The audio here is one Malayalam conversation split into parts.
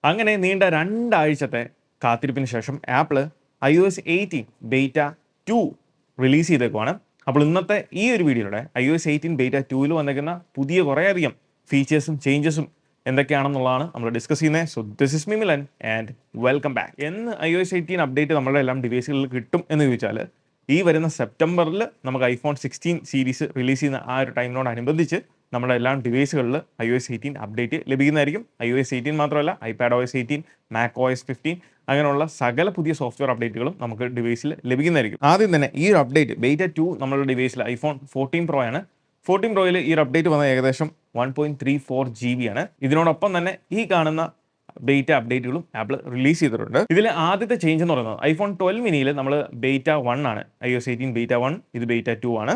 അങ്ങനെ നീണ്ട 2 ആഴ്ചത്തെ കാത്തിരിപ്പിന് ശേഷം ആപ്പിൾ iOS 18 ബീറ്റ 2 റിലീസ് ചെയ്തേക്കുവാണ്. അപ്പോൾ ഇന്നത്തെ ഈ ഒരു വീഡിയോയുടെ iOS 18 ബീറ്റ 2ൽ വന്നിരിക്കുന്ന പുതിയ കുറേയധികം ഫീച്ചേഴ്സും ചേഞ്ചസും എന്തൊക്കെയാണെന്നുള്ളതാണ് നമ്മൾ ഡിസ്കസ് ചെയ്യുന്നത്. So this is me Milan and welcome back. എന്ന് iOS 18 അപ്ഡേറ്റ് നമ്മുടെ എല്ലാം ഡിവൈസുകളിൽ കിട്ടും എന്ന് ചോദിച്ചാൽ ഈ വരുന്ന സെപ്റ്റംബറിൽ നമുക്ക് ഐഫോൺ 16 സീരീസ് റിലീസ് ചെയ്യുന്ന ആ ഒരു ടൈമിനോടനുബന്ധിച്ച് നമ്മുടെ എല്ലാ ഡിവൈസുകളിൽ iOS 18 അപ്ഡേറ്റ് ലഭിക്കുന്നതായിരിക്കും. iOS 18 മാത്രമല്ല, iPadOS 18, macOS 15 അങ്ങനെയുള്ള സകല പുതിയ സോഫ്റ്റ്വെയർ അപ്ഡേറ്റുകളും നമുക്ക് ഡിവൈസിൽ ലഭിക്കുന്നതായിരിക്കും. ആദ്യം തന്നെ ഈ ഒരു അപ്ഡേറ്റ് ബീറ്റ 2 നമ്മുടെ ഡിവൈസിൽ ഐഫോൺ 14 Pro ആണ്. 14 Proയിൽ ഈ ഒരു അപ്ഡേറ്റ് വന്നത് ഏകദേശം 1.34 GB ആണ്. ഇതിനോടൊപ്പം തന്നെ ഈ കാണുന്ന ബീറ്റ അപ്ഡേറ്റുകളും ആപ്പിൾ റിലീസ് ചെയ്തിട്ടുണ്ട്. ഇതിൽ ആദ്യത്തെ ചേഞ്ച് എന്ന് പറയുന്നത് ഐഫോൺ 12 മിനിയിൽ നമ്മൾ ബീറ്റ 1 ആണ്, iOS 18 ബീറ്റ 1, ഇത് ബീറ്റ 2 ആണ്.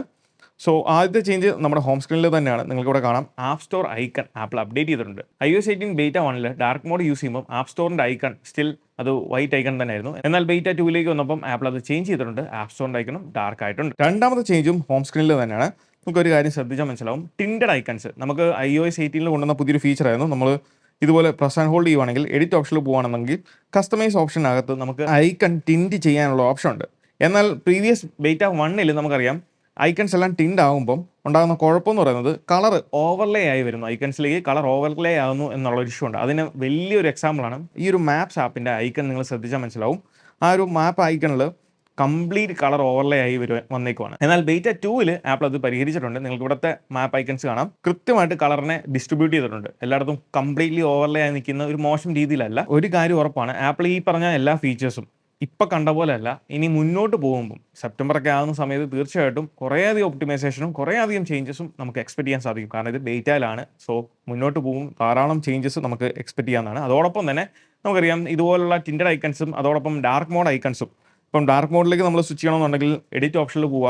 സോ ആദ്യത്തെ ചേഞ്ച് നമ്മുടെ ഹോം സ്ക്രീനിൽ തന്നെയാണ്. നിങ്ങൾക്കിവിടെ കാണാം app store icon apple update ചെയ്തിട്ടുണ്ട്. iOS 18 ബീറ്റ 1ൽ ഡാർക്ക് മോഡ് യൂസ് ചെയ്യുമ്പോൾ ആപ്പ് സ്റ്റോറിൻ്റെ ഐക്കൺ സ്റ്റിൽ അത് വൈറ്റ് ഐക്കൺ തന്നെയായിരുന്നു. എന്നാൽ ബീറ്റ 2ലേക്ക് വന്നപ്പം ആപ്പിൾ അത് ചേഞ്ച് ചെയ്തിട്ടുണ്ട്. ആപ്പ് സ്റ്റോറിൻ്റെ ഐക്കണും ഡാർക്ക് ആയിട്ടുണ്ട്. രണ്ടാമത്തെ ചേഞ്ചും ഹോം സ്ക്രീനിൽ തന്നെയാണ്. നമുക്കൊരു കാര്യം ശ്രദ്ധിച്ചാൽ മനസ്സിലാവും, ടിൻഡഡ് ഐക്കൺസ് നമുക്ക് iOS 18ൽ കൊണ്ടുവന്ന പുതിയൊരു ഫീച്ചറായിരുന്നു. നമ്മൾ ഇതുപോലെ പ്രസ് ആൻഡ് ഹോൾഡ് ചെയ്യുവാണെങ്കിൽ എഡിറ്റ് ഓപ്ഷനിൽ പോകുകയാണെന്നെങ്കിൽ കസ്റ്റമൈസ് ഓപ്ഷനകത്ത് നമുക്ക് ഐക്കൺ ടിൻഡ് ചെയ്യാനുള്ള ഓപ്ഷൻ ഉണ്ട്. എന്നാൽ പ്രീവിയസ് ബീറ്റ 1ൽ നമുക്കറിയാം ഐക്കൺസ് എല്ലാം ടിൻഡ് ആകുമ്പം ഉണ്ടാകുന്ന കുഴപ്പമെന്ന് പറയുന്നത് കളർ ഓവർലേ ആയി വരുന്നു, ഐക്കൺസിലേക്ക് കളർ ഓവർലേ ആകുന്നു എന്നുള്ളൊരു ഇഷ്യൂ ഉണ്ട്. അതിന് വലിയൊരു എക്സാമ്പിളാണ് ഈ ഒരു മാപ്സ് ആപ്പിൻ്റെ ഐക്കൺ. നിങ്ങൾ ശ്രദ്ധിച്ചാൽ മനസ്സിലാവും, ആ ഒരു മാപ്പ് ഐക്കണിൽ കംപ്ലീറ്റ് കളർ ഓവർലേ ആയി വന്നേക്കുവാണ്. എന്നാൽ ബീറ്റ 2ൽ ആപ്പിൾ അത് പരിഹരിച്ചിട്ടുണ്ട്. നിങ്ങൾക്ക് ഇവിടുത്തെ മാപ്പ് ഐക്കൺസ് കാണാം, കൃത്യമായിട്ട് കളറിനെ ഡിസ്ട്രിബ്യൂട്ട് ചെയ്തിട്ടുണ്ട്. എല്ലായിടത്തും കംപ്ലീറ്റ്ലി ഓവർലേ ആയി നിൽക്കുന്ന ഒരു മോശം രീതിയിലല്ല. ഒരു കാര്യം ഉറപ്പാണ്, ആപ്പിൾ ഈ പറഞ്ഞ എല്ലാ ഫീച്ചേഴ്സും ഇപ്പം കണ്ട പോലെ അല്ല, ഇനി മുന്നോട്ട് പോകുമ്പം സെപ്റ്റംബറൊക്കെ ആകുന്ന സമയത്ത് തീർച്ചയായിട്ടും കുറേയധികം ഒപ്റ്റിമൈസേഷനും കുറേയധികം ചേഞ്ചസും നമുക്ക് എക്സ്പെക്ട് ചെയ്യാൻ സാധിക്കും. കാരണം ഇത് ബീറ്റയിലാണ്. സോ മുന്നോട്ട് പോകും ധാരാളം ചേഞ്ചസ് നമുക്ക് എക്സ്പെക്ട് ചെയ്യാവുന്നതാണ്. അതോടൊപ്പം തന്നെ നമുക്കറിയാം ഇതുപോലുള്ള ടിൻഡഡ് ഐക്കൺസും അതോടൊപ്പം ഡാർക്ക് മോഡ് ഐക്കൺസും. ഇപ്പം ഡാർക്ക് മോഡിലേക്ക് നമ്മൾ സ്വിച്ച് ചെയ്യണമെന്നുണ്ടെങ്കിൽ എഡിറ്റ് ഓപ്ഷനിൽ പോവുക,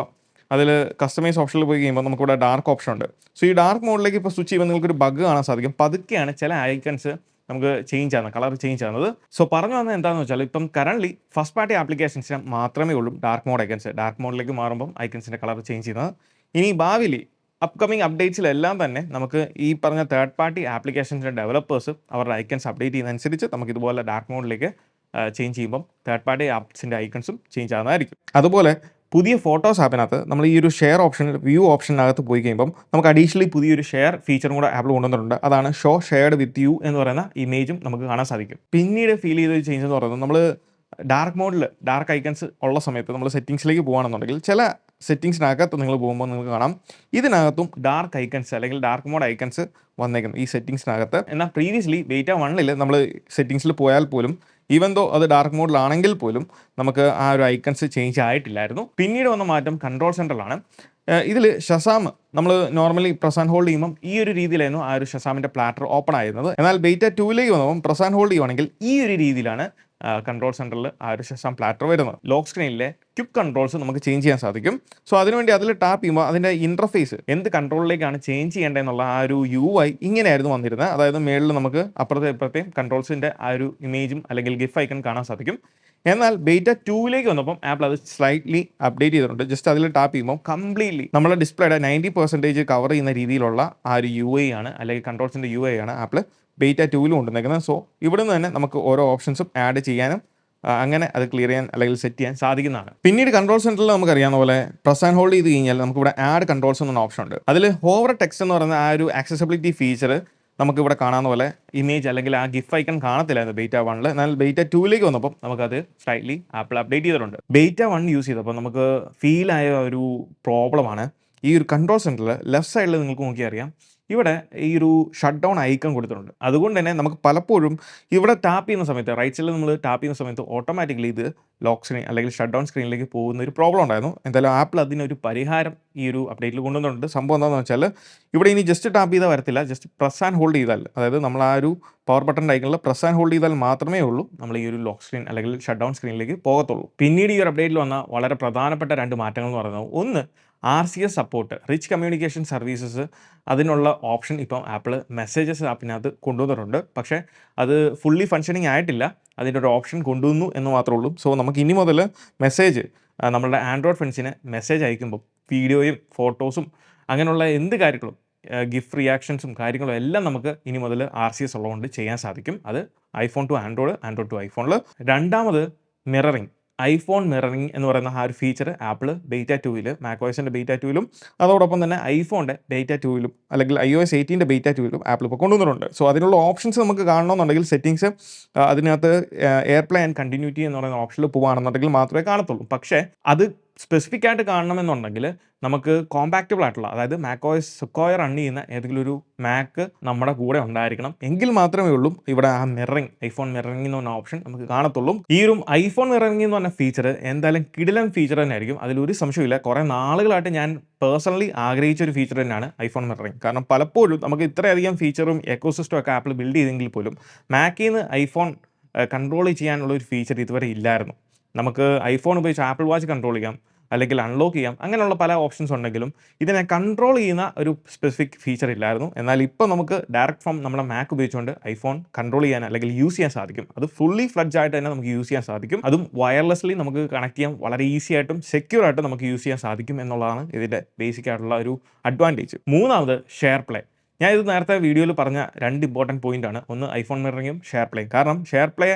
അതിൽ കസ്റ്റമൈസ് ഓപ്ഷനിൽ പോയി കഴിയുമ്പോൾ നമുക്കിവിടെ ഡാർക്ക് ഓപ്ഷൻ ഉണ്ട്. സോ ഈ ഡാർക്ക് മോഡിലേക്ക് ഇപ്പോൾ സ്വിച്ച് ചെയ്യുമ്പോൾ നിങ്ങൾക്കൊരു ബഗ് കാണാൻ സാധിക്കും. പതുക്കെയാണ് ചില ഐക്കൺസ് നമുക്ക് ചേഞ്ച് ആകുന്നത്, കളർ ചേഞ്ച് ആകുന്നത്. സോ പറഞ്ഞു വന്നത് എന്താണെന്ന് വെച്ചാൽ ഇപ്പം കറൻറ്റ്ലി ഫസ്റ്റ് പാർട്ടി ആപ്ലിക്കേഷൻസിന് മാത്രമേ ഉള്ളൂ ഡാർക്ക് മോഡ് ഐക്കൺസ്. ഡാർക്ക് മോഡിലേക്ക് മാറുമ്പം ഐക്കൺസിൻ്റെ കളർ ചേഞ്ച് ചെയ്യുന്നത്. ഇനി ഭാവിയിൽ അപ്കമിങ് അപ്ഡേറ്റ്സിലെല്ലാം തന്നെ നമുക്ക് ഈ പറഞ്ഞ തേർഡ് പാർട്ടി ആപ്ലിക്കേഷൻസിൻ്റെ ഡെവലപ്പേഴ്സ് അവരുടെ ഐക്കൺസ് അപ്ഡേറ്റ് ചെയ്യുന്നതനുസരിച്ച് നമുക്ക് ഇതുപോലെ ഡാർക്ക് മോഡിലേക്ക് ചേഞ്ച് ചെയ്യുമ്പം തേർഡ് പാർട്ടി ആപ്സിൻ്റെ ഐക്കൺസും ചേഞ്ച് ആകുന്നതായിരിക്കും. അതുപോലെ പുതിയ ഫോട്ടോസ് ആപ്പിനകത്ത് നമ്മൾ ഈ ഒരു ഷെയർ ഓപ്ഷൻ, വ്യൂ ഓപ്ഷനകത്ത് പോയി കഴിയുമ്പം നമുക്ക് അഡീഷണലി പുതിയൊരു ഷെയർ ഫീച്ചറും കൂടെ ആപ്പിൾ കൊണ്ടുവന്നിട്ടുണ്ട്. അതാണ് ഷോ ഷെയർഡ് വിത്ത് യു എന്ന് പറയുന്ന ഇമേജും നമുക്ക് കാണാൻ സാധിക്കും. പിന്നീട് ഫീൽ ചെയ്ത ചേഞ്ച് എന്ന് പറയുന്നത് നമ്മൾ ഡാർക്ക് മോഡിൽ ഡാർക്ക് ഐക്കൺസ് ഉള്ള സമയത്ത് നമ്മൾ സെറ്റിങ്സിലേക്ക് പോകുകയാണെന്നുണ്ടെങ്കിൽ ചില സെറ്റിങ്സിനകത്ത് നിങ്ങൾ പോകുമ്പോൾ നിങ്ങൾക്ക് കാണാം ഇതിനകത്തും ഡാർക്ക് ഐക്കൺസ് അല്ലെങ്കിൽ ഡാർക്ക് മോഡ് ഐക്കൺസ് വന്നേക്കുന്നു ഈ സെറ്റിങ്സിനകത്ത്. എന്നാൽ പ്രീവിയസ്ലി ബീറ്റ 1ൽ നമ്മൾ സെറ്റിങ്സിൽ പോയാൽ പോലും ഈവൻ ദോ അത് ഡാർക്ക് മോഡിലാണെങ്കിൽ പോലും നമുക്ക് ആ ഒരു ഐക്കൺസ് ചേഞ്ച് ആയിട്ടില്ലായിരുന്നു. പിന്നീട് വന്ന മാറ്റം കൺട്രോൾ സെൻറ്ററിലാണ്. ഇതിൽ ഷസാം നമ്മൾ നോർമലി പ്രസ് ആൻഡ് ഹോൾഡ് ചെയ്യുമ്പം ഈ ഒരു രീതിയിലായിരുന്നു ആ ഒരു ഷസാമിൻ്റെ പ്ലാറ്റർ ഓപ്പൺ ആയിരുന്നത്. എന്നാൽ ബീറ്റ 2ലേക്ക് വന്നപ്പം പ്രസ് ആൻഡ് ഹോൾഡ് ചെയ്യുവാണെങ്കിൽ ഈ ഒരു രീതിയിലാണ് കൺട്രോൾ സെൻറ്ററിൽ ആ ഒരു ഷസാം പ്ലാറ്റർ വരുന്നത്. ലോക്ക് സ്ക്രീനിലെ ക്വിക്ക് കൺട്രോൾസ് നമുക്ക് ചേഞ്ച് ചെയ്യാൻ സാധിക്കും. സോ അതിനുവേണ്ടി അതിൽ ടാപ്പ് ചെയ്യുമ്പോൾ അതിൻ്റെ ഇൻ്റർഫേസ് എന്ത് കൺട്രോളിലേക്കാണ് ചേഞ്ച് ചെയ്യേണ്ടതെന്നുള്ള ആ ഒരു UI ഇങ്ങനെയായിരുന്നു വന്നിരുന്നത്. അതായത് മേളിൽ നമുക്ക് അപ്പുറത്തെയും കൺട്രോൾസിൻ്റെ ആ ഒരു ഇമേജും അല്ലെങ്കിൽ ഗിഫ് ഐക്കൺ കാണാൻ സാധിക്കും. എന്നാൽ ബീറ്റ 2ലേക്ക് വന്നപ്പം ആപ്പിൾ അത് സ്ലൈറ്റ്ലി അപ്ഡേറ്റ് ചെയ്തിട്ടുണ്ട്. ജസ്റ്റ് അതിൽ ടാപ്പ് ചെയ്യുമ്പോൾ കംപ്ലീറ്റ്ലി നമ്മുടെ ഡിസ്പ്ലേയുടെ 90% കവർ ചെയ്യുന്ന രീതിയിലുള്ള ആ ഒരു UI ആണ്, അല്ലെങ്കിൽ കൺട്രോൾസിൻ്റെ UI ആണ് ആപ്പിൾ ബീറ്റ 2ലും കൊണ്ടുവന്നേക്കുന്നത്. സോ ഇവിടെ നിന്ന് തന്നെ നമുക്ക് ഓരോ ഓപ്ഷൻസും ആഡ് ചെയ്യാനും അങ്ങനെ അത് ക്ലിയർ ചെയ്യാൻ അല്ലെങ്കിൽ സെറ്റ് ചെയ്യാൻ സാധിക്കുന്നതാണ്. പിന്നീട് കൺട്രോൾ സെൻറ്ററിൽ നമുക്കറിയാവുന്ന പോലെ പ്രസ് ആൻഡ് ഹോൾഡ് ചെയ്ത് കഴിഞ്ഞാൽ നമുക്കിവിടെ ആഡ് കൺട്രോൾസ് എന്ന ഓപ്ഷൻ ഉണ്ട്. അതിൽ ഹോവർ ടെക്സ്റ്റ് എന്ന് പറയുന്ന ആ ഒരു ആക്സസിബിലിറ്റി ഫീച്ചർ നമുക്കിവിടെ കാണാവുന്ന പോലെ ഇമേജ് അല്ലെങ്കിൽ ആ ഗിഫ് ഐക്കൺ കാണത്തില്ലായിരുന്നു ബീറ്റ 1ൽ. എന്നാൽ ബീറ്റ 2ലേക്ക് വന്നപ്പോൾ നമുക്കത് സ്ലൈറ്റ്ലി ആപ്പിൾ അപ്ഡേറ്റ് ചെയ്തിട്ടുണ്ട്. ബീറ്റ 1 യൂസ് ചെയ്തപ്പോൾ നമുക്ക് ഫീൽ ആയ ഒരു പ്രോബ്ലമാണ് ഈ ഒരു കൺട്രോൾ സെൻറ്ററിൽ ലെഫ്റ്റ് സൈഡിൽ നിങ്ങൾക്ക് നോക്കിയാൽ അറിയാം ഇവിടെ ഈ ഒരു ഷട്ട് ഡൗൺ ഐക്കൺ കൊടുത്തിട്ടുണ്ട്. അതുകൊണ്ട് തന്നെ നമുക്ക് പലപ്പോഴും ഇവിടെ ടാപ്പ് ചെയ്യുന്ന സമയത്ത് റൈറ്റ് സൈഡിൽ നമ്മൾ ടാപ്പ് ചെയ്യുന്ന സമയത്ത് ഓട്ടോമാറ്റിക്കലി ഇത് ലോക്ക് സ്ക്രീൻ അല്ലെങ്കിൽ ഷട്ട് ഡൗൺ സ്ക്രീനിലേക്ക് പോകുന്ന ഒരു പ്രോബ്ലം ഉണ്ടായിരുന്നു. എന്തായാലും ആപ്പിൾ അതിനൊരു പരിഹാരം ഈ ഒരു അപ്ഡേറ്റിൽ കൊണ്ടുവന്നിട്ടുണ്ട്. സംഭവം എന്താണെന്ന് വെച്ചാൽ ഇവിടെ ഇനി ജസ്റ്റ് ടാപ്പ് ചെയ്താൽ വരത്തില്ല, ജസ്റ്റ് പ്രസ് ആൻഡ് ഹോൾഡ് ചെയ്താൽ, അതായത് നമ്മൾ ആ ഒരു പവർ ബട്ടൺ ഐക്കണിൽ പ്രസ് ആൻഡ് ഹോൾഡ് ചെയ്താൽ മാത്രമേ ഉള്ളൂ നമ്മൾ ഈ ഒരു ലോക്ക് സ്ക്രീൻ അല്ലെങ്കിൽ ഷട്ട് ഡൗൺ സ്ക്രീനിലേക്ക് പോകത്തുള്ളൂ. പിന്നീട് ഈ ഒരു അപ്ഡേറ്റിൽ വന്ന വളരെ പ്രധാനപ്പെട്ട 2 മാറ്റങ്ങൾ എന്ന് പറയുന്നത്, ഒന്ന് RCS support, rich communication services, അതിനുള്ള ഓപ്ഷൻ ഇപ്പം ആപ്പിൾ മെസ്സേജസ് ആപ്പിനകത്ത് കൊണ്ടുവന്നിട്ടുണ്ട്. പക്ഷേ അത് ഫുള്ളി ഫങ്ഷനിങ് ആയിട്ടില്ല, അതിൻ്റെ ഒരു ഓപ്ഷൻ കൊണ്ടുവന്നു എന്ന് മാത്രമേ ഉള്ളൂ. സോ നമുക്ക് ഇനി മുതൽ മെസ്സേജ് നമ്മളുടെ ആൻഡ്രോയിഡ് ഫ്രണ്ട്സിന് മെസ്സേജ് അയക്കുമ്പോൾ വീഡിയോയും ഫോട്ടോസും അങ്ങനെയുള്ള എന്ത് കാര്യങ്ങളും ഗിഫ് റിയാക്ഷൻസും കാര്യങ്ങളും എല്ലാം നമുക്ക് ഇനി മുതൽ RCS ഉള്ളതുകൊണ്ട് ചെയ്യാൻ സാധിക്കും. അത് iPhone to Android, Android to ഐഫോണിൽ. രണ്ടാമത് മിററിംഗ്, ഐഫോൺ മിററിംഗ് എന്ന് പറയുന്ന ആ ഒരു ഫീച്ചർ ആപ്പിൾ ബീറ്റ 2-ൽ, macOSന്റെ ബീറ്റ 2-ലും അതോടൊപ്പം തന്നെ ഐഫോണിൻ്റെ ബീറ്റ 2-ലും അല്ലെങ്കിൽ iOS 18ൻ്റെ ബീറ്റ 2-ലും ആപ്പിൾ ഇപ്പോൾ കൊണ്ടുവന്നിട്ടുണ്ട്. സോ അതിനുള്ള ഓപ്ഷൻസ് നമുക്ക് കാണണമെന്നുണ്ടെങ്കിൽ സെറ്റിങ്സ് അതിനകത്ത് എയർപ്ലേ ആൻഡ് കണ്ടിന്യൂറ്റി എന്ന് പറയുന്ന ഓപ്ഷനിൽ പോകുകയാണെന്നുണ്ടെങ്കിൽ മാത്രമേ കാണത്തുള്ളൂ. പക്ഷേ അത് സ്പെസിഫിക് ആയിട്ട് കാണണമെന്നുണ്ടെങ്കിൽ നമുക്ക് കോമ്പാക്റ്റബിൾ ആയിട്ടുള്ള, അതായത് macOS Sequoia റൺ ചെയ്യുന്ന ഏതെങ്കിലും ഒരു മാക്ക് നമ്മുടെ കൂടെ ഉണ്ടായിരിക്കണം. എങ്കിൽ മാത്രമേ ഉള്ളൂ ഇവിടെ ആ മിററിംഗ്, ഐഫോൺ മിററിംഗ് എന്ന് പറഞ്ഞ ഓപ്ഷൻ നമുക്ക് കാണത്തുള്ളൂ. ഈ ഒരു ഐഫോൺ മിററിംഗ് എന്ന് പറഞ്ഞ ഫീച്ചർ എന്തായാലും കിടിലൻ ഫീച്ചർ തന്നെ ആയിരിക്കും, അതിലൊരു സംശയമില്ല. കുറേ നാളുകളായിട്ട് ഞാൻ പേഴ്സണലി ആഗ്രഹിച്ച ഒരു ഫീച്ചർ തന്നെയാണ് ഐഫോൺ മിററിംഗ്. കാരണം പലപ്പോഴും നമുക്ക് ഇത്രയധികം ഫീച്ചറും എക്കോസിസ്റ്റം ഒക്കെ ആപ്പിൾ ബിൽഡ് ചെയ്തെങ്കിൽ പോലും മാക്കിൽ നിന്ന് ഐഫോൺ കൺട്രോൾ ചെയ്യാനുള്ള ഒരു ഫീച്ചർ ഇതുവരെ ഇല്ലായിരുന്നു. നമുക്ക് ഐഫോൺ ഉപയോഗിച്ച് ആപ്പിൾ വാച്ച് കൺട്രോൾ ചെയ്യാം, അല്ലെങ്കിൽ അൺലോക്ക് ചെയ്യാം, അങ്ങനെയുള്ള പല ഓപ്ഷൻസ് ഉണ്ടെങ്കിലും ഇതിനെ കൺട്രോൾ ചെയ്യുന്ന ഒരു സ്പെസിഫിക് ഫീച്ചർ ഇല്ലായിരുന്നു. എന്നാൽ ഇപ്പോൾ നമുക്ക് ഡയറക്റ്റ് ഫ്രം നമ്മുടെ മാക്ക് ഉപയോഗിച്ചുകൊണ്ട് ഐഫോൺ കൺട്രോൾ ചെയ്യാൻ അല്ലെങ്കിൽ യൂസ് ചെയ്യാൻ സാധിക്കും. അത് ഫുള്ളി ഫ്ലഡ്ജ് ആയിട്ട് തന്നെ നമുക്ക് യൂസ് ചെയ്യാൻ സാധിക്കും. അതും വയർലെസ്ലി നമുക്ക് കണക്ട് ചെയ്യാൻ വളരെ ഈസി ആയിട്ടും സെക്യൂർ ആയിട്ടും നമുക്ക് യൂസ് ചെയ്യാൻ സാധിക്കും എന്നുള്ളതാണ് ഇതിൻ്റെ ബേസിക് ആയിട്ടുള്ള ഒരു അഡ്വാൻറ്റേജ്. മൂന്നാമത് ഷെയർ പ്ലേ. ഞാൻ ഇത് നേരത്തെ വീഡിയോയിൽ പറഞ്ഞ 2 ഇമ്പോർട്ടൻറ്റ് പോയിൻ്റാണ്. ഒന്ന് ഐഫോൺ മിററിങ്ങും ഷെയർ പ്ലേയും. കാരണം share play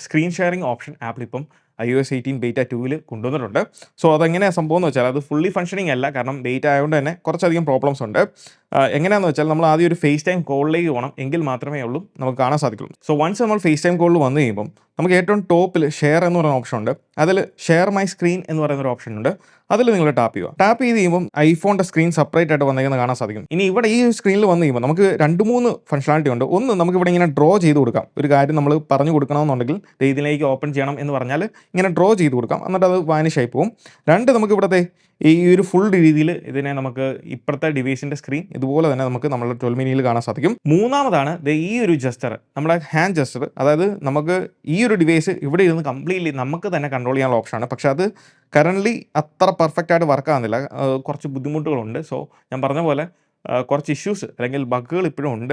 screen sharing option apple ഇപ്പം iOS 18 ബീറ്റ 2-ൽ കൊണ്ടുവന്നിട്ടുണ്ട്. സോ അതെങ്ങനെയാണ് സംഭവം എന്ന് വെച്ചാൽ അത് ഫുള്ളി ഫങ്ഷനിങ് അല്ല, കാരണം ബീറ്റ ആയതുകൊണ്ട് തന്നെ കുറച്ചധികം പ്രോബ്ലംസ് ഉണ്ട്. എങ്ങനെയാണെന്ന് വെച്ചാൽ നമ്മൾ ആദ്യം ഒരു ഫേസ് ടൈം കോളിലേക്ക് പോകണം, എങ്കിൽ മാത്രമേ ഉള്ളൂ നമുക്ക് കാണാൻ സാധിക്കുള്ളൂ. സോ വൺസ് നമ്മൾ ഫേസ് ടൈം കോളിൽ വന്നു കഴിയുമ്പം നമുക്ക് ഏറ്റവും ടോപ്പിൽ ഷെയർ എന്ന് പറയുന്ന ഓപ്ഷൻ ഉണ്ട്. അതിൽ ഷെയർ മൈ സ്ക്രീൻ എന്ന് പറയുന്ന ഒരു ഓപ്ഷൻ ഉണ്ട്. അതിൽ നിങ്ങൾ ടാപ്പ് ചെയ്യുക. ടാപ്പ് ചെയ്ത് കഴിയുമ്പോൾ ഐഫോണിൻ്റെ സ്ക്രീൻ സെപ്പറേറ്റ് ആയിട്ട് വന്നേക്കുന്നത് കാണാൻ സാധിക്കും. ഇനി ഇവിടെ ഈ സ്ക്രീനിൽ വന്നു കഴിയുമ്പോൾ നമുക്ക് 2-3 ഫംഗ്ഷനാലിറ്റി ഉണ്ട്. ഒന്ന്, നമുക്ക് ഇവിടെ ഇങ്ങനെ ഡ്രോ ചെയ്ത് കൊടുക്കാം. ഒരു കാര്യം നമ്മൾ പറഞ്ഞു കൊടുക്കണമെന്നുണ്ടെങ്കിൽ ഇതിലേക്ക് ഓപ്പൺ ചെയ്യണം എന്ന് പറഞ്ഞാൽ ഇങ്ങനെ ഡ്രോ ചെയ്ത് കൊടുക്കാം, എന്നിട്ട് അത് വാനിഷ് ആയി പോകും. 2, നമുക്ക് ഇവിടുത്തെ ഈ ഒരു ഫുൾ രീതിയിൽ ഇതിനെ നമുക്ക് ഇപ്പോഴത്തെ ഡിവൈസിൻ്റെ സ്ക്രീൻ ഇതുപോലെ തന്നെ നമുക്ക് നമ്മുടെ 12 മിനിയിൽ കാണാൻ സാധിക്കും. മൂന്നാമതാണ് ഈ ഒരു ജസ്റ്റർ, നമ്മുടെ ഹാൻഡ് ജസ്റ്റർ. അതായത് നമുക്ക് ഈ ഒരു ഡിവൈസ് ഇവിടെ ഇരുന്ന് കംപ്ലീറ്റ്ലി നമുക്ക് തന്നെ കൺട്രോൾ ചെയ്യാനുള്ള ഓപ്ഷനാണ്. പക്ഷേ അത് കറൻ്റ്ലി അത്ര പെർഫെക്റ്റ് ആയിട്ട് വർക്ക് ആകുന്നില്ല, കുറച്ച് ബുദ്ധിമുട്ടുകളുണ്ട്. സോ ഞാൻ പറഞ്ഞ പോലെ കുറച്ച് ഇഷ്യൂസ് അല്ലെങ്കിൽ ബഗ്ഗുകൾ ഇപ്പോഴും ഉണ്ട്.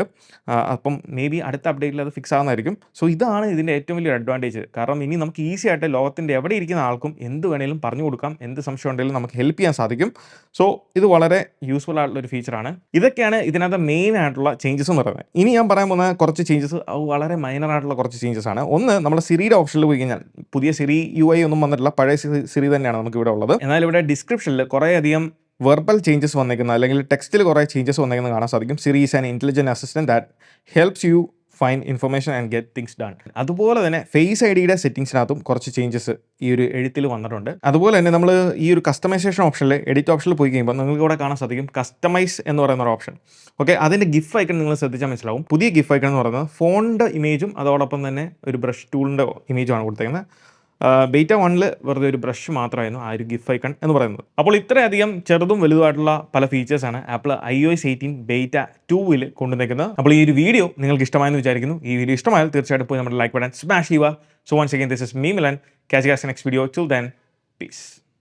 അപ്പം മേ ബി അടുത്ത അപ്ഡേറ്റിൽ അത് ഫിക്സ് ആകുന്നതായിരിക്കും. സോ ഇതാണ് ഇതിൻ്റെ ഏറ്റവും വലിയൊരു അഡ്വാൻറ്റേജ്. കാരണം ഇനി നമുക്ക് ഈസി ആയിട്ട് ലോകത്തിൻ്റെ എവിടെ ഇരിക്കുന്ന ആൾക്കും എന്ത് വേണേലും പറഞ്ഞു കൊടുക്കാം, എന്ത് സംശയം ഉണ്ടെങ്കിലും നമുക്ക് ഹെൽപ്പ് ചെയ്യാൻ സാധിക്കും. സോ ഇത് വളരെ യൂസ്ഫുൾ ആയിട്ടുള്ള ഒരു ഫീച്ചറാണ്. ഇതൊക്കെയാണ് ഇതിനകത്ത് മെയിൻ ആയിട്ടുള്ള ചേഞ്ചസ് എന്ന് പറയുന്നത്. ഇനി ഞാൻ പറയാൻ പോകുന്ന കുറച്ച് ചേഞ്ചസ് വളരെ മൈനർ ആയിട്ടുള്ള കുറച്ച് ചേഞ്ചസ് ആണ്. ഒന്ന്, നമ്മുടെ സിറിയുടെ ഓപ്ഷനിൽ പോയി കഴിഞ്ഞാൽ പുതിയ സിറി UI ഒന്നും വന്നിട്ടില്ല, പഴയ സിറി തന്നെയാണ് നമുക്ക് ഇവിടെ ഉള്ളത്. എന്നാൽ ഇവിടെ ഡിസ്ക്രിപ്ഷനിൽ കുറേയധികം വെർബൽ ചേഞ്ചസ് വന്നേക്കുന്ന അല്ലെങ്കിൽ ടെക്സ്റ്റിൽ കുറേ ചേഞ്ചസ് വന്നേക്കുന്നത് കാണാൻ സാധിക്കും. Siri is an intelligent assistant that helps you find information and get things done. അതുപോലെ തന്നെ ഫേസ് ID-യുടെ സെറ്റിംഗ്സിനകത്തും കുറച്ച് ചേഞ്ചസ് ഈ ഒരു എഴുത്തിൽ വന്നിട്ടുണ്ട്. അതുപോലെ തന്നെ നമ്മൾ ഈ ഒരു കസ്റ്റമൈസേഷൻ ഓപ്ഷനിൽ എഡിറ്റ് ഓപ്ഷനിൽ പോയി കഴിയുമ്പോൾ നിങ്ങൾക്ക് ഇവിടെ കാണാൻ സാധിക്കും കസ്റ്റമൈസ് എന്ന് പറയുന്ന ഒരു ഓപ്ഷൻ. ഓക്കെ, അതിൻ്റെ ഗിഫ് ഐക്കൺ നിങ്ങൾ ശ്രദ്ധിച്ചാൽ മനസ്സിലാവും. പുതിയ ഗിഫ് ഐക്കൺ എന്ന് പറയുന്നത് ഫോണിൻ്റെ ഇമേജും അതോടൊപ്പം തന്നെ ഒരു ബ്രഷ് ടൂളിൻ്റെ ഇമേജുമാണ് കൊടുത്തേക്കുന്നത്. ബീറ്റ 1-ൽ വെറുതെ ഒരു ബ്രഷ് മാത്രമായിരുന്നു ആ ഒരു ഗിഫ് ഐക്കൺ എന്ന് പറയുന്നത്. അപ്പോൾ ഇത്രയധികം ചെറുതും വലുതുമായിട്ടുള്ള പല ഫീച്ചേഴ്സാണ് ആപ്പിൾ iOS 18 ബീറ്റ 2-ൽ കൊണ്ടുവന്നിരിക്കുന്നത്. അപ്പോൾ ഈ ഒരു വീഡിയോ നിങ്ങൾക്ക് ഇഷ്ടമായെന്ന് വിചാരിക്കുന്നു. ഈ വീഡിയോ ഇഷ്ടമായാൽ തീർച്ചയായിട്ടും പോയി നമ്മുടെ ലൈക്ക് ബട്ടൺ സ്മാഷ് ചെയ്യുക. So once again this is me Milan. Catch you guys in the next video. Till then, peace.